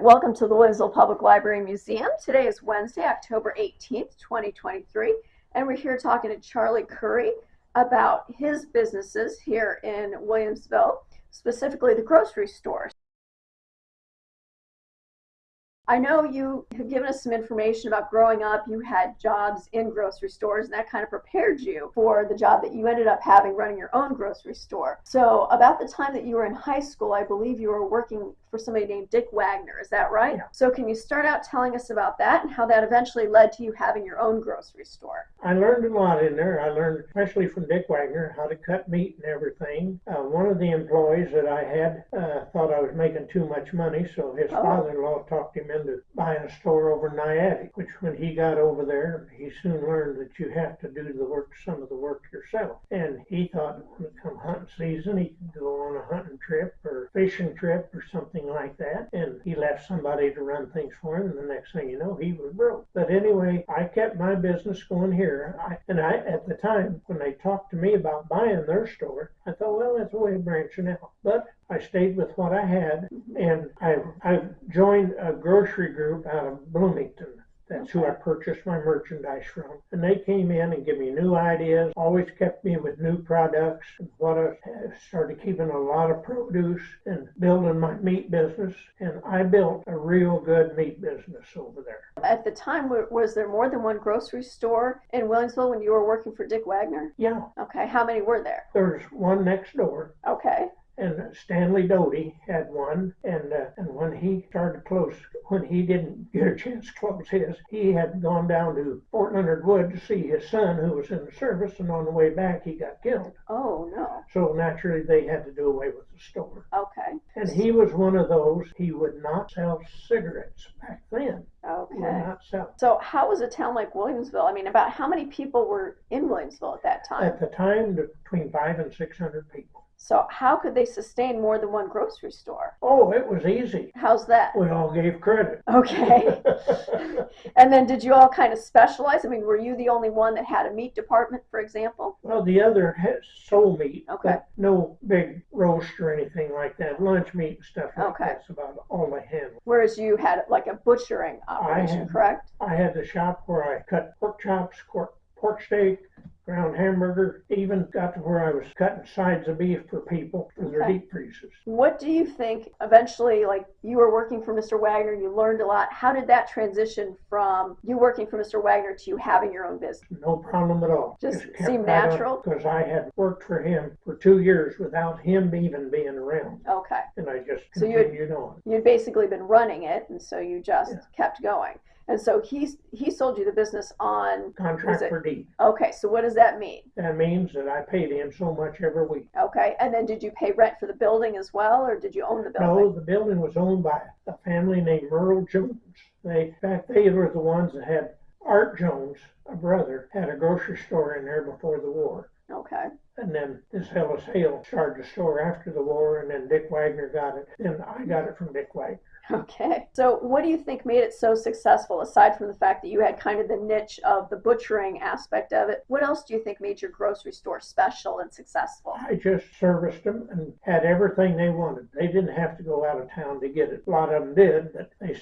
right, welcome to the Williamsville Public Library Museum. Today is Wednesday, October 18th, 2023, and we're here talking to Charlie Curry about his businesses here in Williamsville, specifically the grocery stores. I know you have given us some information about growing up. You had jobs in grocery stores, and that kind of prepared you for the job that you ended up having running your own grocery store. So about the time that you were in high school, I believe you were working for somebody named Dick Waggoner. Is that right? Yeah. So can you start out telling us about that and how that eventually led to you having your own grocery store? I learned a lot in there. I learned, especially from Dick Waggoner, how to cut meat and everything. One of the employees that I had thought I was making too much money, so his father-in-law talked him into buying a store over in Niagara, which when he got over there, he soon learned that you have to do the work, some of the work yourself. And he thought when it come hunting season, he could go on a hunting trip or fishing trip or something like that. And he left somebody to run things for him, and the next thing you know, he was broke. But anyway, I kept my business going here. At the time, when they talked to me about buying their store, I thought, well, that's a way of branching out. But I stayed with what I had, and I joined a grocery group out of Bloomington. That's who I purchased my merchandise from. And they came in and gave me new ideas, always kept me with new products. I started keeping a lot of produce and building my meat business. And I built a real good meat business over there. At the time, was there more than one grocery store in Williamsville when you were working for Dick Waggoner? Yeah. Okay, how many were there? There's one next door. Okay. And Stanley Doty had one, and when he started to close, when he didn't get a chance to close his, he had gone down to Fort Leonard Wood to see his son who was in the service, and on the way back he got killed. Oh, no. So naturally they had to do away with the store. Okay. And he was one of those, he would not sell cigarettes back then. Okay. He would not sell. So how was a town like Williamsville? I mean, about how many people were in Williamsville at that time? At the time, between 500 and 600 people. So how could they sustain more than one grocery store? Oh, it was easy. How's that? We all gave credit. Okay. And then did you all kind of specialize? I mean, were you the only one that had a meat department, for example? Well, the other had sold meat, Okay. but no big roast or anything like that. Lunch meat and stuff like Okay. that's about all they handled. Whereas you had like a butchering operation, correct? I had the shop where I cut pork chops, pork steak, ground hamburger, even got to where I was cutting sides of beef for people for their deep freezers. What do you think eventually, like you were working for Mr. Waggoner, you learned a lot. How did that transition from you working for Mr. Waggoner to you having your own business? No problem at all. Just seemed natural? Because I had worked for him for 2 years without him even being around. Okay. And I just continued on. You'd basically been running it, and so you just kept going. And so he sold you the business on contract for deed. Okay, so what does that mean? That means that I paid him so much every week. Okay, and then did you pay rent for the building as well, or did you own the building? No, the building was owned by a family named Merle Jones. In fact, they were the ones that had Art Jones, a brother, had a grocery store in there before the war. Okay. And then this fellow Hale started the store after the war, and then Dick Waggoner got it, and I got it from Dick Waggoner. Okay. So what do you think made it so successful, aside from the fact that you had kind of the niche of the butchering aspect of it? What else do you think made your grocery store special and successful? I just serviced them and had everything they wanted. They didn't have to go out of town to get it. A lot of them did, but they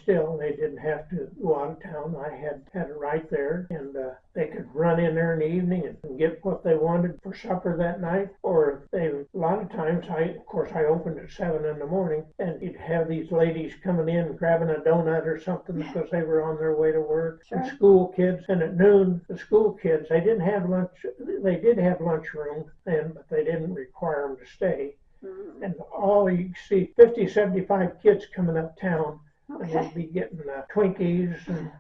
didn't have to go out of town. I had it right there, and they could run in there in the evening and get what they wanted for supper that night. Or a lot of times, I opened at 7 in the morning, and you'd have these ladies coming in grabbing a donut or something because they were on their way to work. Sure. And school kids, and at noon, the school kids, they didn't have lunch. They did have lunchroom then, but they didn't require them to stay. Mm-hmm. And all you see 50, 75 kids coming uptown, and they'd be getting Twinkies and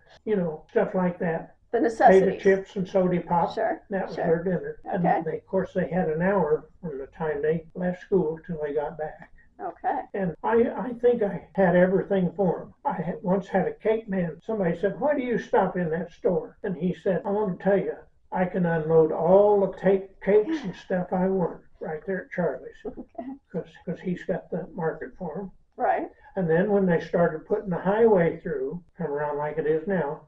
stuff like that. The necessities. Potato chips and soda pop. Sure. That was their dinner. Okay. And of course, they had an hour from the time they left school till they got back. Okay. And I think I had everything for them. I once had a cake man. Somebody said, "Why do you stop in that store?" And he said, "I want to tell you, I can unload all the cakes and stuff I want right there at Charlie's." Okay. Because he's got the market for them. Right. And then when they started putting the highway through, come around like it is now,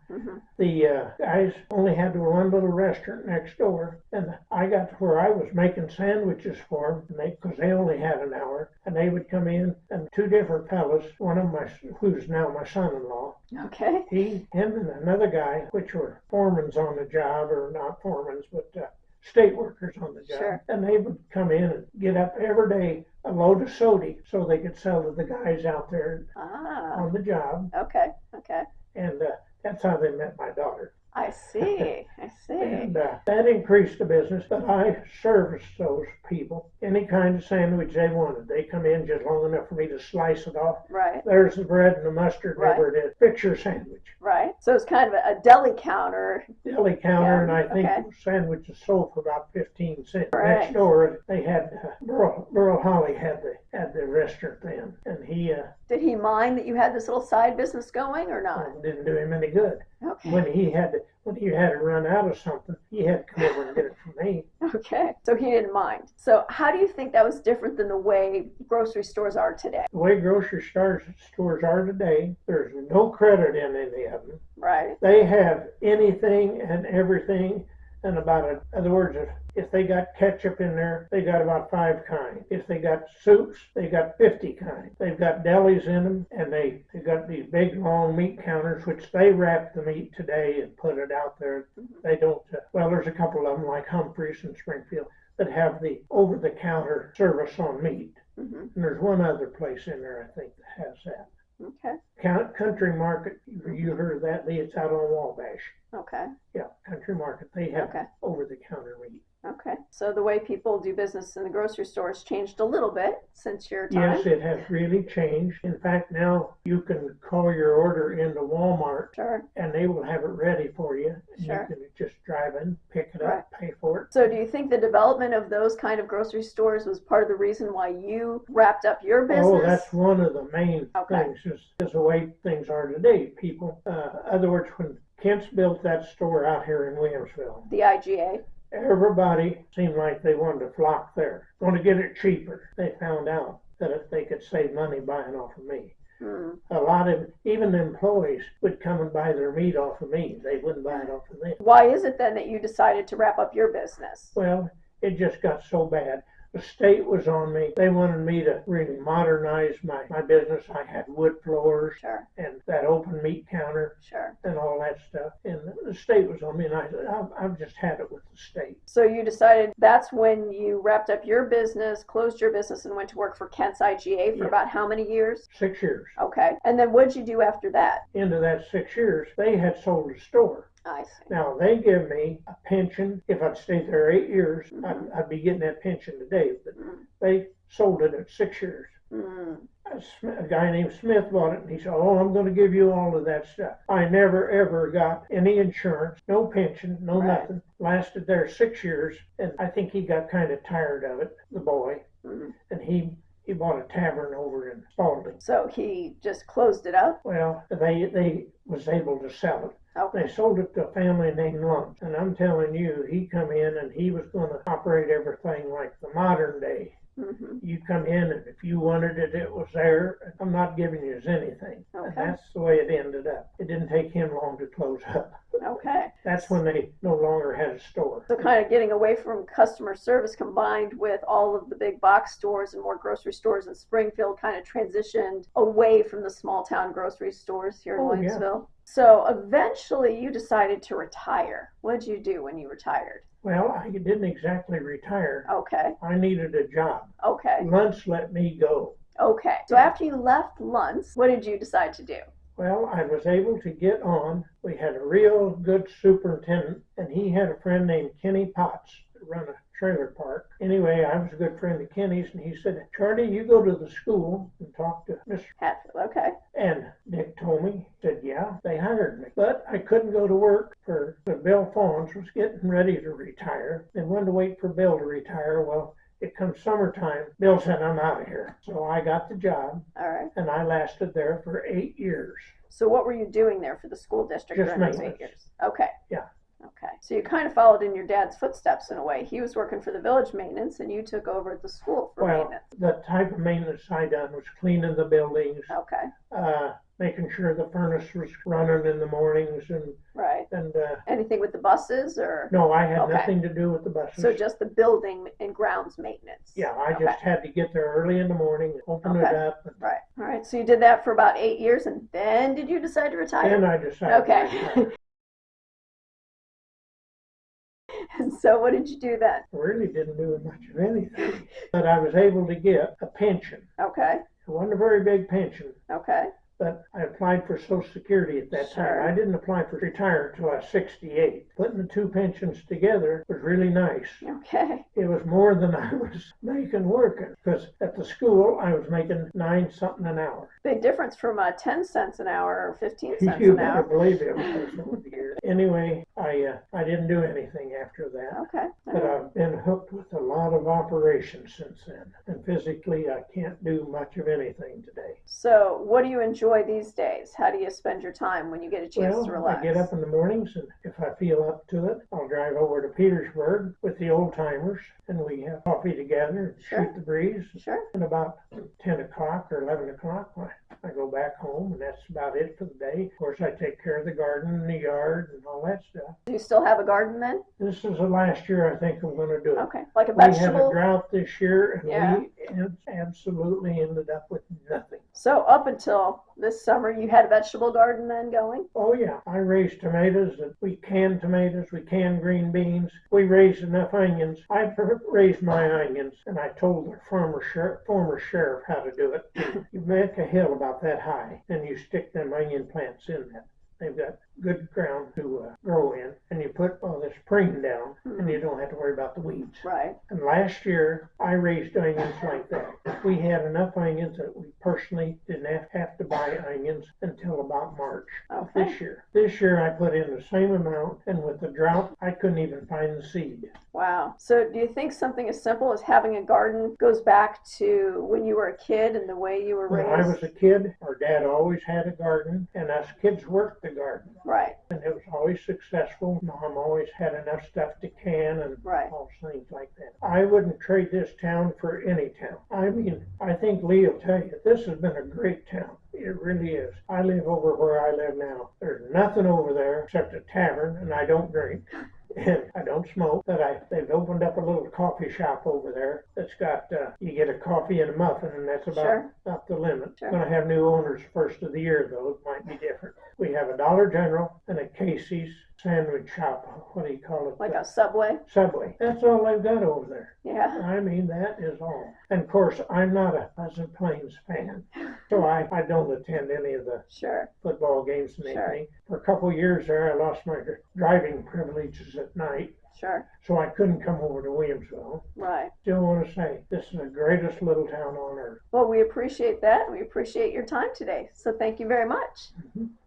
the guys only had one little restaurant next door. And I got to where I was making sandwiches for them, because they only had an hour. And they would come in, and two different fellas, one of my, who's now my son-in-law. Okay. Him and another guy, which were foremans on the job, or not foremans, but state workers on the job. Sure. And they would come in and get up every day a load of soda so they could sell to the guys out there on the job. Okay. Okay. And that's how they met my daughter. I see. I see. And that increased the business, but I serviced those people. Any kind of sandwich they wanted. They come in just long enough for me to slice it off. Right. There's the bread and the mustard, whatever it is. Fix your sandwich. Right. So it's kind of a deli counter. Deli counter, and I think sandwiches sold for about 15 cents. Right. Next door, they had Burl Holly had the restaurant then, and he did he mind that you had this little side business going or not? Didn't do him any good. Okay. When he had to run out of something, he had to come over and get it from me. Okay. So he didn't mind. So how do you think that was different than the way grocery stores are today? The way grocery stores are today, there's no credit in any of them. Right. They have anything and everything, and in other words, if they got ketchup in there, they got about 5 kinds. If they got soups, they got 50 kinds. They've got delis in them, and they got these big long meat counters, which they wrap the meat today and put it out there. They don't, there's a couple of them like Humphreys and Springfield that have the over-the-counter service on meat. And there's one other place in there, I think, that has that. Okay. Country Market, you heard of that, Lee? It's out on Wabash. Okay. Yeah, Country Market. They have over-the-counter meat. Okay. So the way people do business in the grocery stores changed a little bit since your time? Yes, it has really changed. In fact, now you can call your order into Walmart, and they will have it ready for you. And you can just drive in, pick it up, pay for it. So do you think the development of those kind of grocery stores was part of the reason why you wrapped up your business? Oh, that's one of the main things, is the way things are today. People, other words, when Kent's built that store out here in Williamsville, the IGA, everybody seemed like they wanted to flock there, going to get it cheaper. They found out that if they could save money buying off of me. A lot of, even the employees would come and buy their meat off of me. They wouldn't buy it off of them. Why is it then that you decided to wrap up your business? Well, it just got so bad. The state was on me. They wanted me to really modernize my business. I had wood floors and that open meat counter and all that stuff. And the state was on me, and I said, I've just had it with the state. So you decided that's when you wrapped up your business, closed your business, and went to work for Kent's IGA for about how many years? 6 years. Okay. And then what did you do after that? Into that 6 years, they had sold the store. I see. Now, they give me a pension. If I'd stayed there 8 years, I'd be getting that pension today. But they sold it at 6 years. A guy named Smith bought it, and he said, I'm going to give you all of that stuff. I never, ever got any insurance, no pension, no nothing. Lasted there 6 years, and I think he got kind of tired of it, the boy. And he bought a tavern over in Spalding. So he just closed it up? Well, they was able to sell it. Okay. They sold it to a family named Lump. And I'm telling you, he come in and he was going to operate everything like the modern day. You come in, and if you wanted it, it was there. I'm not giving you anything. And that's the way it ended up. It didn't take him long to close up. Okay. That's when they no longer had a store. So kind of getting away from customer service combined with all of the big box stores and more grocery stores in Springfield kind of transitioned away from the small town grocery stores here in Williamsville. So eventually you decided to retire. What did you do when you retired? Well, I didn't exactly retire. Okay. I needed a job. Okay. Luntz let me go. Okay. So after you left Luntz, what did you decide to do? Well, I was able to get on. We had a real good superintendent, and he had a friend named Kenny Potts that run a trailer park. Anyway, I was a good friend of Kenny's, and he said, Charlie, you go to the school and talk to Mr. Hatfield. Okay. And Dick told me, said, yeah, they hired me. But I couldn't go to work for Bill Fawns was getting ready to retire. They wanted to wait for Bill to retire. Well, it comes summertime. Bill said, I'm out of here. So I got the job. All right. And I lasted there for 8 years. So what were you doing there for the school district Just during those maintenance. 8 years? Okay. Yeah. Okay. So you kind of followed in your dad's footsteps in a way. He was working for the village maintenance and you took over at the school for Well, maintenance. the type of maintenance I done was cleaning the buildings, Okay. making sure the furnace was running in the mornings, Right. and Anything with the buses or? no, I had Okay. nothing to do with the buses. So just the building and grounds maintenance. Yeah, I Okay. just had to get there early in the morning, open it Okay. up, and Right. All right. So you did that for about 8 years and then did you decide to retire? then I decided to Okay. retire. And so what did you do then? I really didn't do much of anything, but I was able to get a pension. Okay. It wasn't a very big pension, Okay. but I applied for Social Security at that Sure. time. I didn't apply for retire until I was 68. Putting the two pensions together was really nice. Okay. It was more than I was making working, because at the school I was making 9 something an hour. Big difference from 10 cents an hour or 15 cents You an better hour. believe it was over the years. Anyway, I didn't do anything after that. Okay. But I've been hooked with a lot of operations since then. And physically, I can't do much of anything today. So what do you enjoy these days? How do you spend your time when you get a chance to Well, relax? I get up in the mornings, and if I feel up to it, I'll drive over to Petersburg with the old timers, and we have coffee together and Sure. shoot the breeze. Sure. And about 10 o'clock or 11 o'clock, I go back home, and that's about it for the day. Of course, I take care of the garden and the yard and all that stuff. Do you still have a garden then? This is the last year I think I'm going to do it. Okay. Like a We had a vegetable? drought this year, and Yeah. we absolutely ended up with nothing. So up until this summer, you had a vegetable garden then going? Oh yeah, I raised tomatoes, and we canned tomatoes, we canned green beans, we raised enough onions. I raised my onions, and I told the former sheriff how to do it. You make a hill about that high, and you stick them onion plants in that. They've got good ground to grow in, and you put all this spring down, and you don't have to worry about the weeds. Right. And last year, I raised onions like that. We had enough onions that we personally didn't have to buy onions until about March of Okay. this year. This year, I put in the same amount, and with the drought, I couldn't even find the seed. Wow. So do you think something as simple as having a garden goes back to when you were a kid and the way you were When raised? I was a kid, our dad always had a garden, and us kids worked the garden. Right. And it was always successful. Mom always had enough stuff to can and Right. all things like that. I wouldn't trade this town for any town. I mean, I think Lee will tell you, this has been a great town. It really is. I live over where I live now. There's nothing over there except a tavern, and I don't drink. And I don't smoke, but they've opened up a little coffee shop over there that's got, you get a coffee and a muffin, and that's Sure. about the limit. Sure. Going to have new owners first of the year, though. It might be different. We have a Dollar General and a Casey's sandwich shop. What do you call it? Like a Subway? Subway. That's all they've got over there. Yeah. I mean, that is all. And of course, I'm not a Pleasant Plains fan, so I don't attend any of the Sure. football games and Sure. anything. For a couple years there, I lost my driving privileges at night, Sure. so I couldn't come over to Williamsville. Right. Still want to say, this is the greatest little town on earth. Well, we appreciate that. We appreciate your time today. So thank you very much.